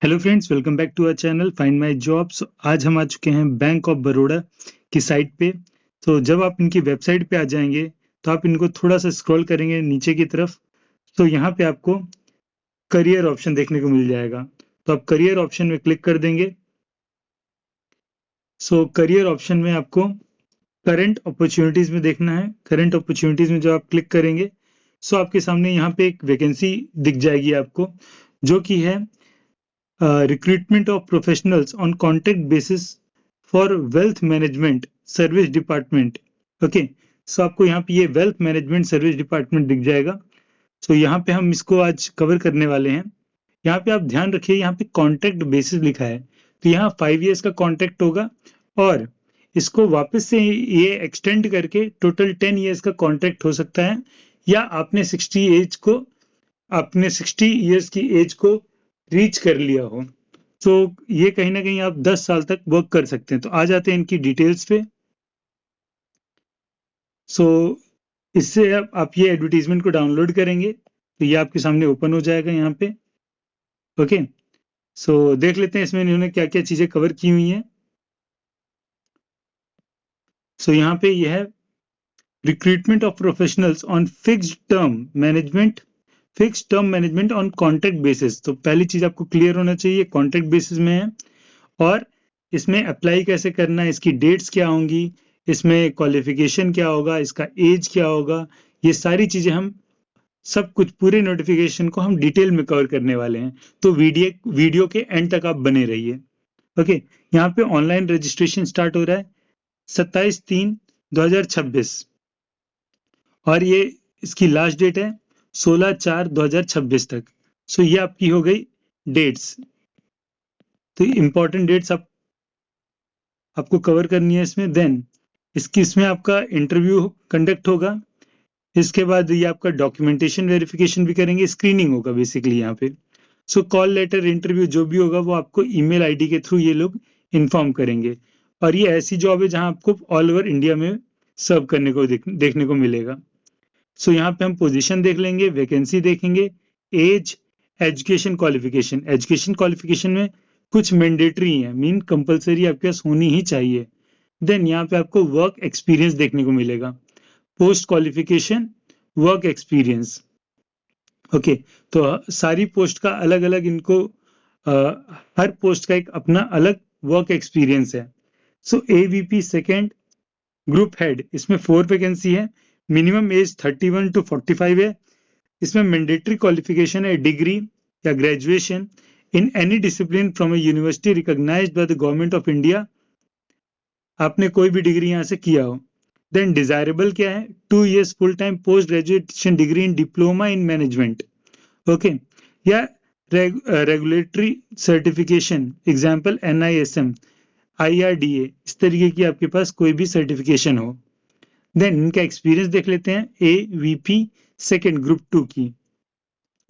Hello friends, welcome back to our channel find my jobs. आज हम आ चुके हैं बैंक ऑफ बड़ौदा की साइट पे। तो जब आप इनकी वेबसाइट पे आ जाएंगे तो आप इनको थोड़ा सा स्क्रॉल करेंगे नीचे की तरफ, तो यहाँ पे आपको करियर ऑप्शन देखने को मिल जाएगा। तो आप करियर ऑप्शन में क्लिक कर देंगे। सो करियर ऑप्शन में आपको करंट अपॉर्चुनिटीज में देखना है। करंट अपॉर्चुनिटीज में जब आप क्लिक करेंगे सो आपके सामने यहाँ पे एक वैकेंसी दिख जाएगी आपको, जो कि है recruitment of professionals on contract basis for wealth management service department. Okay, so आपको यहाँ पे ये वेल्थ मैनेजमेंट सर्विस डिपार्टमेंट दिख जाएगा। सो यहाँ पे हम इसको आज कवर करने वाले हैं। यहाँ पे आप ध्यान रखिए, यहाँ पे कॉन्ट्रैक्ट बेसिस लिखा है, तो यहाँ 5 इयर्स का कॉन्ट्रैक्ट होगा और इसको वापस से ये एक्सटेंड करके टोटल 10 इयर्स का कॉन्ट्रैक्ट हो सकता है, या आपने 60 इयर्स की एज को रीच कर लिया हो, तो ये कहीं ना कहीं आप 10 साल तक वर्क कर सकते हैं। तो आ जाते हैं इनकी डिटेल्स पे। सो इससे आप ये एडवर्टीजमेंट को डाउनलोड करेंगे तो ये आपके सामने ओपन हो जाएगा यहाँ पे। ओके, सो देख लेते हैं इसमें इन्होंने क्या क्या चीजें कवर की हुई हैं। सो यहाँ पे ये है recruitment of professionals on fixed term management on contract basis. तो पहली चीज आपको क्लियर होना चाहिए, कॉन्ट्रैक्ट बेसिस में है और इसमें अप्लाई कैसे करना है, इसकी डेट्स क्या होंगी, इसमें क्वालिफिकेशन क्या होगा, इसका एज क्या होगा, ये सारी चीजें हम सब कुछ पूरे नोटिफिकेशन को हम डिटेल में कवर करने वाले हैं। तो वीडियो के एंड तक आप बने रहिए। ओके, यहाँ पे ऑनलाइन रजिस्ट्रेशन स्टार्ट हो रहा है 27/3/2026 और ये इसकी लास्ट डेट है 16/4/2026 तक। सो ये आपकी हो गई डेट्स। तो इंपॉर्टेंट डेट्स आपको कवर करनी है इसमें। देन इसमें आपका इंटरव्यू कंडक्ट होगा। इसके बाद ये आपका डॉक्यूमेंटेशन वेरिफिकेशन भी करेंगे, स्क्रीनिंग होगा बेसिकली यहाँ पे। सो कॉल लेटर इंटरव्यू जो भी होगा वो आपको ईमेल आईडी के थ्रू ये लोग इन्फॉर्म करेंगे। और ये ऐसी जॉब है जहां आपको ऑल ओवर इंडिया में सर्व करने को देखने को मिलेगा। सो यहाँ पे हम पोजीशन देख लेंगे, वैकेंसी देखेंगे, एज, एजुकेशन क्वालिफिकेशन में कुछ मैंडेटरी है, मीन कंपलसरी आपके पास होनी ही चाहिए। देन यहाँ पे आपको वर्क एक्सपीरियंस देखने को मिलेगा, post qualification, work experience. Okay, तो सारी पोस्ट का अलग अलग इनको हर पोस्ट का एक अपना अलग वर्क एक्सपीरियंस है। सो एवीपी सेकेंड ग्रुप हेड, इसमें 4 वैकेंसी है। मिनिमम एज 31 to 45 है। इसमें मैंडेटरी क्वालिफिकेशन है डिग्री या graduation in any discipline from a university recognised by the government of India. आपने कोई भी डिग्री यहाँ से किया हो। देन डिजायरेबल क्या है, 2 years full time post graduation degree in diploma in management. Okay, या regulatory certification, example NISM, IRDA, इस तरीके की आपके पास कोई भी सर्टिफिकेशन हो। देन इनका एक्सपीरियंस देख लेते हैं, AVP सेकेंड ग्रुप 2 की,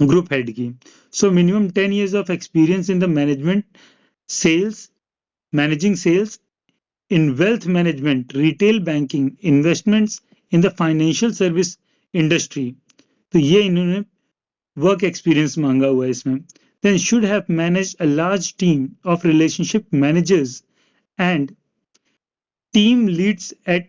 ग्रुप हेड की। So minimum 10 years of experience in the managing sales in wealth management, retail banking, investments in the financial service industry। तो ये इन्होंने वर्क एक्सपीरियंस मांगा हुआ है इसमें। Then should have managed a large team of relationship managers and team leads at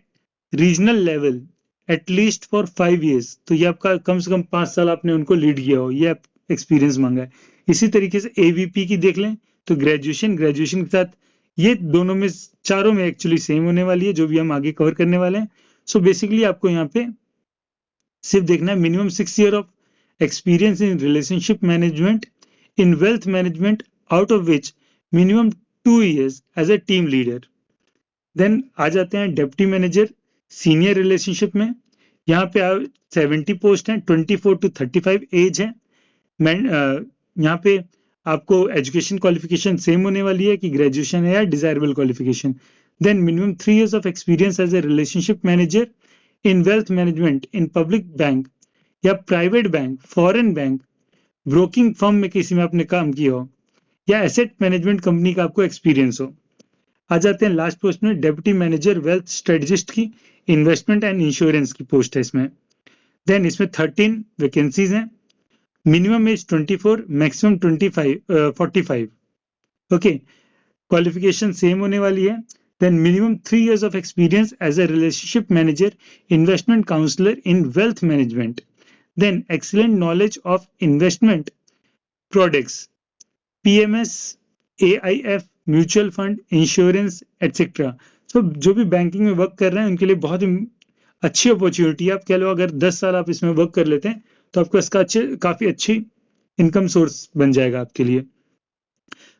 regional level at least for 5 years। तो ये आपका कम से कम 5 साल आपने उनको लीड किया हो, ये एक्सपीरियंस मांगा है। इसी तरीके से AVP की देख लें तो ग्रेजुएशन के साथ ये दोनों में चारों में एक्चुअली सेम होने वाली है, जो भी हम आगे कवर करने वाले हैं। सो बेसिकली आपको यहाँ पे सिर्फ देखना है minimum 6 year of experience in relationship management in wealth management, out of which minimum 2 years as a team leader. Then आ जाते हैं डिप्टी मैनेजर सीनियर रिलेशनशिप में। यहाँ पे 70 पोस्ट हैं, 24 to 35 एज है। यहाँ पे आपको एजुकेशन क्वालिफिकेशन सेम होने वाली है कि ग्रेजुएशन है या desirable qualification. Then minimum 3 years of experience as a relationship manager in wealth management in public bank या private bank, foreign bank, broking firm में किसी में आपने काम किया हो, या एसेट मैनेजमेंट कंपनी का आपको एक्सपीरियंस हो। आ जाते हैं लास्ट पोस्ट में डेप्यूटी मैनेजर वेल्थ स्ट्रेटजिस्ट की, इन्वेस्टमेंट एंड इंश्योरेंस की पोस्ट है इसमें। देन इसमें 13 वैकेंसीज हैं। Minimum age 24, maximum 45, okay, qualification same होने वाली है. Then minimum 3 years of experience as a relationship manager, investment counselor in wealth management. Then excellent knowledge of investment products, PMS, AIF, mutual fund, insurance etcetera. So जो भी banking में work कर रहे हैं उनके लिए बहुत ही अच्छी अपॉर्चुनिटी है. आप कह लो अगर 10 साल आप इसमें वर्क कर लेते हैं तो आपको इसका काफी अच्छी इनकम सोर्स बन जाएगा आपके लिए.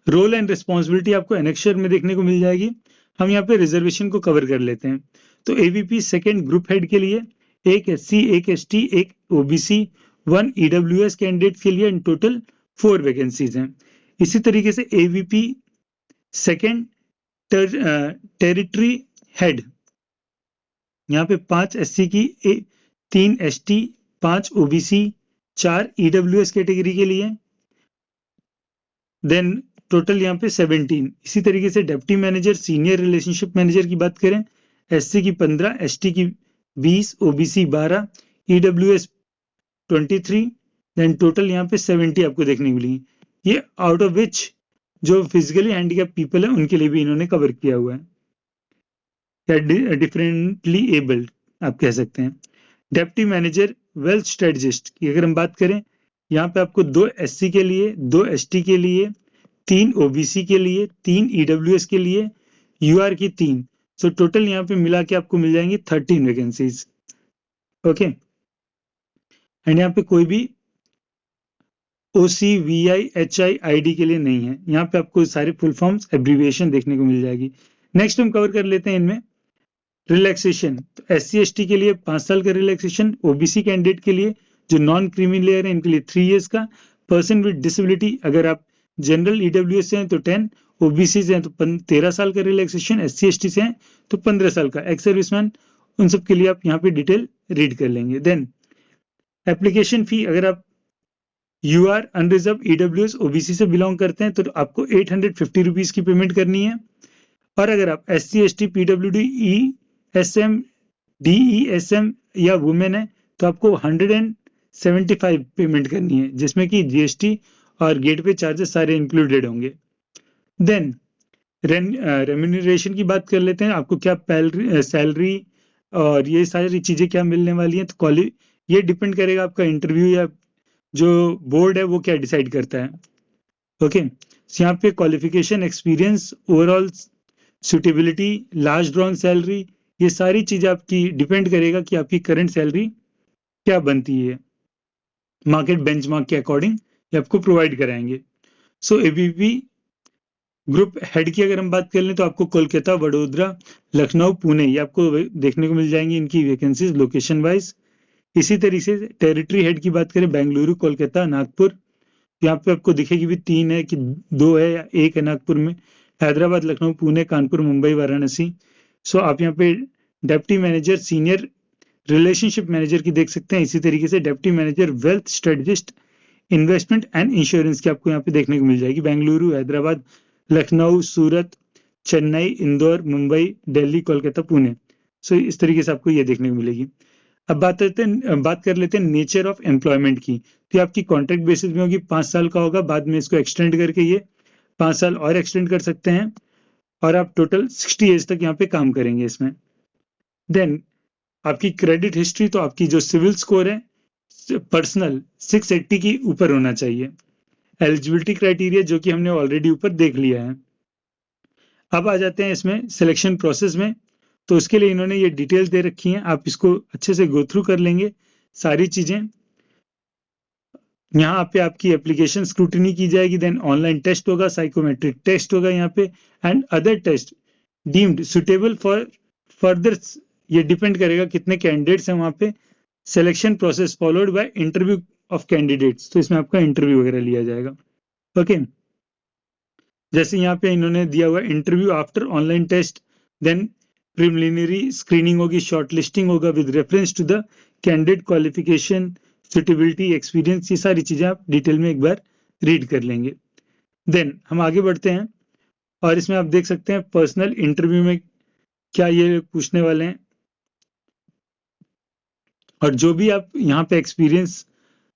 रोल एंड रिस्पॉन्सिबिलिटी आपको एनेक्चर में देखने को मिल जाएगी. हम यहाँ पे रिजर्वेशन को कवर कर लेते हैं. तो एवीपी सेकेंड ग्रुप हेड के लिए, एक एससी, एक एसटी, एक ओबीसी, 1 ईडब्ल्यूएस कैंडिडेट के लिए इन टोटल 4 वैकेंसीज हैं. इसी तरीके से एवीपी सेकेंड टेरिटरी हेड, यहाँ पे 5 एससी की, 3 एसटी, 5 ओबीसी, 4 ईडब्ल्यूएस कैटेगरी के लिए, देन टोटल यहाँ पे 17. इसी तरीके से deputy manager, senior relationship manager की बात करें, एससी की 15, एसटी की 20, ओबीसी 12, ईडब्ल्यूएस 23, देन टोटल यहाँ पे 70 आपको देखने को मिलेगी. ये आउट ऑफ विच जो फिजिकली हैंडीकैप पीपल है उनके लिए भी इन्होंने कवर किया हुआ है, या डिफरेंटली एबल्ड आप कह सकते हैं. डिप्टी मैनेजर वेल्थ स्ट्रेटजिस्ट की अगर हम बात करें, यहाँ पे आपको 2 एससी के लिए, 2 एसटी के लिए, 3 ओबीसी के लिए, 3 ईडब्ल्यूएस के लिए, यूआर की 3. सो टोटल यहाँ पे मिला के आपको मिल जाएंगी 13 वैकेंसीज. ओके, एंड यहाँ पे कोई भी OCVI HI ID के लिए नहीं है. यहाँ पे आपको सारे फुल फॉर्म्स एब्रीविएशन देखने को मिल जाएगी. नेक्स्ट हम कवर कर लेते हैं इनमें रिलैक्सेशन. तो SC ST के लिए 5 साल का रिलैक्सेशन, ओबीसी कैंडिडेट के लिए जो नॉन क्रीमी लेयर है इनके लिए 3 years का, पर्सन विद डिसेबिलिटी अगर आप जनरल ईडब्ल्यूएस से हैं तो 10, ओबीसी से हैं तो 13 साल का रिलैक्सेशन, SC ST से हैं तो 15 साल का, एक्स सर्विसमैन, उन सब के लिए आप यहाँ पे डिटेल रीड कर लेंगे. देन एप्लीकेशन फी, अगर आप यूआर, अनरिजर्व, ईडब्ल्यूएस, ओबीसी से बिलोंग करते हैं तो आपको 850 रुपीज की पेमेंट करनी है. और अगर आप SC ST, PWD, ESM, DESM या वुमेन है तो आपको 175 पेमेंट करनी है, जिसमें कि जीएसटी और गेटवे चार्जेस सारे इंक्लूडेड होंगे. देन रेम्यूनरेशन की बात कर लेते हैं. आपको क्या सैलरी और ये सारी चीजें क्या मिलने वाली हैं, तो ये डिपेंड करेगा आपका इंटरव्यू या जो बोर्ड है वो क्या डिसाइड करता है. ओके, यहाँ पे qualification, experience, overall suitability, last drawn salary, ये सारी चीजें आपकी डिपेंड करेगा कि आपकी करंट सैलरी क्या बनती है. मार्केट बेंचमार्क के अकॉर्डिंग ये आपको प्रोवाइड कराएंगे. सो एबीपी ग्रुप हेड की अगर हम बात कर लें तो आपको कोलकाता, वडोदरा, लखनऊ, पुणे ये आपको देखने को मिल जाएंगी इनकी वैकेंसीज लोकेशन वाइज. इसी तरीके से टेरिटरी हेड की बात करें, बेंगलुरु, कोलकाता, नागपुर, यहाँ पे आपको दिखेगी भी 3 है कि 2 है या 1 है नागपुर में, हैदराबाद, लखनऊ, पुणे, कानपुर, मुंबई, वाराणसी. सो आप यहाँ पे deputy manager, senior relationship manager की देख सकते हैं. इसी तरीके से deputy manager wealth strategist, investment and insurance की आपको यहाँ पे देखने को मिल जाएगी. बेंगलुरु, हैदराबाद, लखनऊ, सूरत, चेन्नई, इंदौर, मुंबई, दिल्ली, कोलकाता, पुणे. सो इस तरीके से आपको ये देखने को मिलेगी. अब बात कर लेते हैं नेचर ऑफ एम्प्लॉयमेंट की. तो आपकी कॉन्ट्रैक्ट बेसिस में होगी, 5 साल का होगा, बाद में इसको एक्सटेंड करके ये 5 साल और एक्सटेंड कर सकते हैं, और आप टोटल 60 एज तक यहाँ पे काम करेंगे इसमें. देन आपकी क्रेडिट हिस्ट्री, तो आपकी जो सिविल स्कोर है पर्सनल 680 की ऊपर होना चाहिए. एलिजिबिलिटी क्राइटेरिया जो कि हमने ऑलरेडी ऊपर देख लिया है. अब आ जाते हैं इसमें सिलेक्शन प्रोसेस में. तो उसके लिए इन्होंने ये डिटेल्स दे रखी हैं, आप इसको अच्छे से गो थ्रू कर लेंगे सारी चीजें. यहाँ पे आपकी एप्लीकेशन स्क्रूटिनी की जाएगी, देन ऑनलाइन टेस्ट होगा, साइकोमेट्रिक टेस्ट होगा यहाँ पे, and other test deemed suitable for further. ये डिपेंड करेगा कितने कैंडिडेट्स हैं वहाँ पे. Selection process followed by interview of candidates, तो इसमें आपका इंटरव्यू वगैरह लिया जाएगा. ओके, जैसे यहाँ पे इन्होंने दिया हुआ interview after online test, then preliminary screening होगी, शॉर्ट लिस्टिंग होगा with reference to the candidate qualification, suitability, experience, ये सारी चीजें आप डिटेल में एक बार रीड कर लेंगे. देन हम आगे बढ़ते हैं, और इसमें आप देख सकते हैं पर्सनल इंटरव्यू में क्या ये पूछने वाले हैं, और जो भी आप यहाँ पे एक्सपीरियंस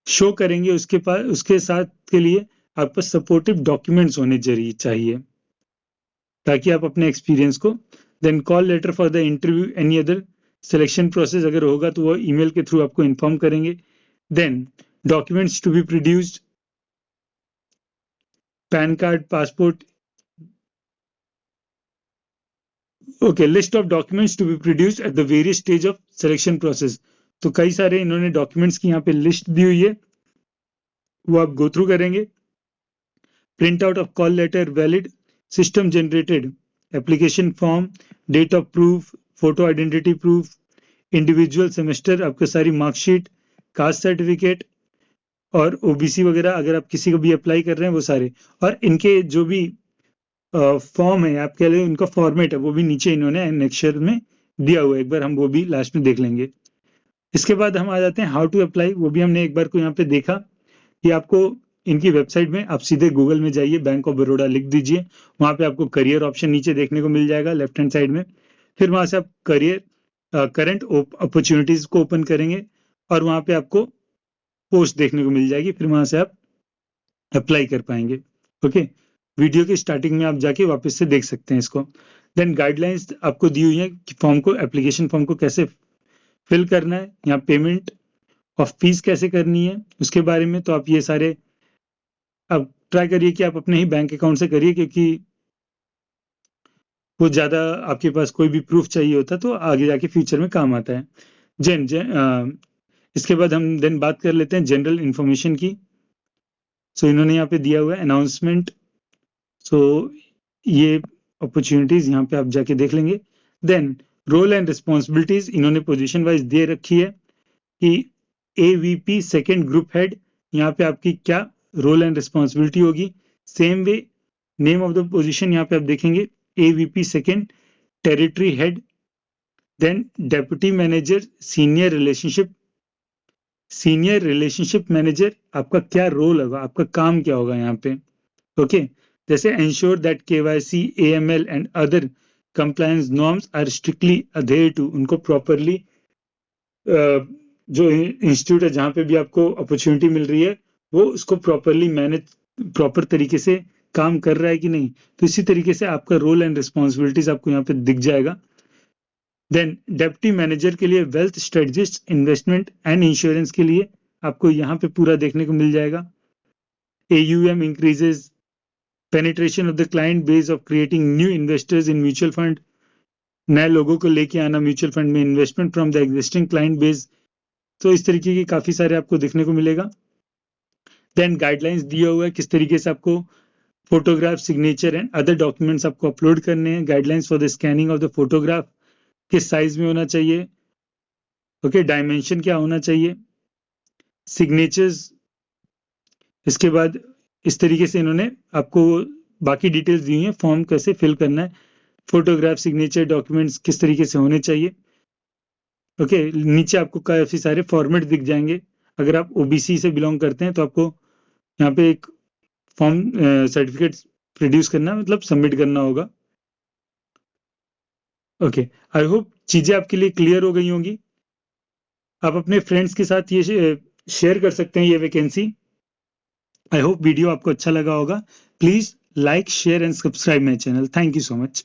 शो करेंगे उसके साथ के लिए आपके पास सपोर्टिव डॉक्यूमेंट्स होने चाहिए ताकि आप अपने एक्सपीरियंस को, then call letter for the interview, any other selection process अगर होगा तो वो ईमेल के थ्रू आपको इन्फॉर्म करेंगे। Then documents to be produced, PAN card, passport, okay, list of documents to be produced at the various stage of selection process. तो कई सारे इन्होंने डॉक्यूमेंट्स की यहाँ पे लिस्ट दी हुई है, वो आप गो थ्रू करेंगे। Print out of call letter, valid system generated application form, date of proof, photo identity proof, individual semester, आपकी सारी मार्कशीट, कास्ट सर्टिफिकेट और ओबीसी वगैरह अगर आप किसी को भी अप्लाई कर रहे हैं वो सारे, और इनके जो भी फॉर्म है आपके लिए, उनका फॉर्मेट है वो भी नीचे इन्होंने एनेक्सर में दिया हुआ है, एक बार हम वो भी लास्ट में देख लेंगे। इसके बाद हम आ जाते हैं हाउ टू अप्लाई, वो भी हमने एक बार को यहाँ पे देखा कि आपको इनकी वेबसाइट में आप सीधे गूगल में जाइए, बैंक ऑफ बड़ौदा लिख दीजिए, वहां पे आपको करियर ऑप्शन नीचे देखने को मिल जाएगा लेफ्ट हैंड साइड में। फिर वहां से आप करियर करंट अपॉर्चुनिटीज को ओपन करेंगे और वहां पे आपको पोस्ट देखने को मिल जाएगी, फिर वहां से आप अप्लाई कर पाएंगे। ओके, वीडियो की स्टार्टिंग में आप जाके वापस से देख सकते हैं इसको। देन गाइडलाइंस आपको दी हुई है कि फॉर्म को, एप्लीकेशन फॉर्म को कैसे फिल करना है, यहाँ पेमेंट ऑफ फीस कैसे करनी है उसके बारे में। तो आप ये सारे अब ट्राई करिए कि आप अपने ही बैंक अकाउंट से करिए, क्योंकि वो ज़्यादा आपके पास कोई भी प्रूफ चाहिए होता तो आगे जाके फ्यूचर में काम आता है। इसके बाद हम देन बात कर लेते हैं जनरल इंफॉर्मेशन की। सो इन्होंने यहाँ पे दिया हुआ है अनाउंसमेंट, सो ये अपॉर्चुनिटीज यहाँ पे आप जाके देख लेंगे। देन रोल एंड रिस्पॉन्सिबिलिटीज इन्होंने पोजीशन वाइज दे रखी है कि एवीपी सेकेंड ग्रुप हेड, यहाँ पे आपकी क्या रोल एंड रिस्पॉन्सिबिलिटी होगी। Same way name of the position यहाँ पे आप देखेंगे, AVP second territory head. Then deputy manager senior relationship manager, आपका क्या रोल होगा, आपका काम क्या होगा यहाँ पे। ओके, जैसे ensure that KYC, AML and other compliance norms are strictly adhere to, उनको प्रॉपरली जो इंस्टीट्यूट है जहाँ पे भी आपको अपॉर्चुनिटी मिल रही है वो उसको प्रॉपरली मैनेज, प्रॉपर तरीके से काम कर रहा है कि नहीं, तो इसी तरीके से आपका रोल एंड रिस्पॉन्सिबिलिटीज आपको यहाँ पे दिख जाएगा। देन डेप्टी मैनेजर के लिए wealth strategist, investment and insurance के लिए आपको यहाँ पे पूरा देखने को मिल जाएगा। AUM increases, penetration of the client base of creating new investors in mutual fund, नए लोगों को लेके आना म्यूचुअल फंड में, investment from the existing client base, तो इस तरीके की काफी सारे आपको देखने को मिलेगा। देन गाइडलाइंस दिया हुआ है किस तरीके से आपको photograph, signature and other documents आपको अपलोड करने हैं। Guidelines for the scanning of the photograph, किस साइज में होना चाहिए, ओके, डायमेंशन क्या होना चाहिए, सिग्नेचर्स। इसके बाद इस तरीके से इन्होंने आपको बाकी डिटेल्स दी हैं, फॉर्म कैसे फिल करना है, फोटोग्राफ, सिग्नेचर, डॉक्यूमेंट्स किस तरीके से होने चाहिए। ओके, नीचे आपको काफी सारे फॉर्मेट दिख जाएंगे। अगर आप ओबीसी से बिलोंग करते हैं तो आपको यहाँ पे एक फॉर्म सर्टिफिकेट प्रोड्यूस करना, मतलब सबमिट करना होगा। ओके, आई होप चीजें आपके लिए क्लियर हो गई होंगी। आप अपने फ्रेंड्स के साथ ये शेयर कर सकते हैं ये वैकेंसी। आई होप वीडियो आपको अच्छा लगा होगा। Please like, share and subscribe my channel. Thank you so much.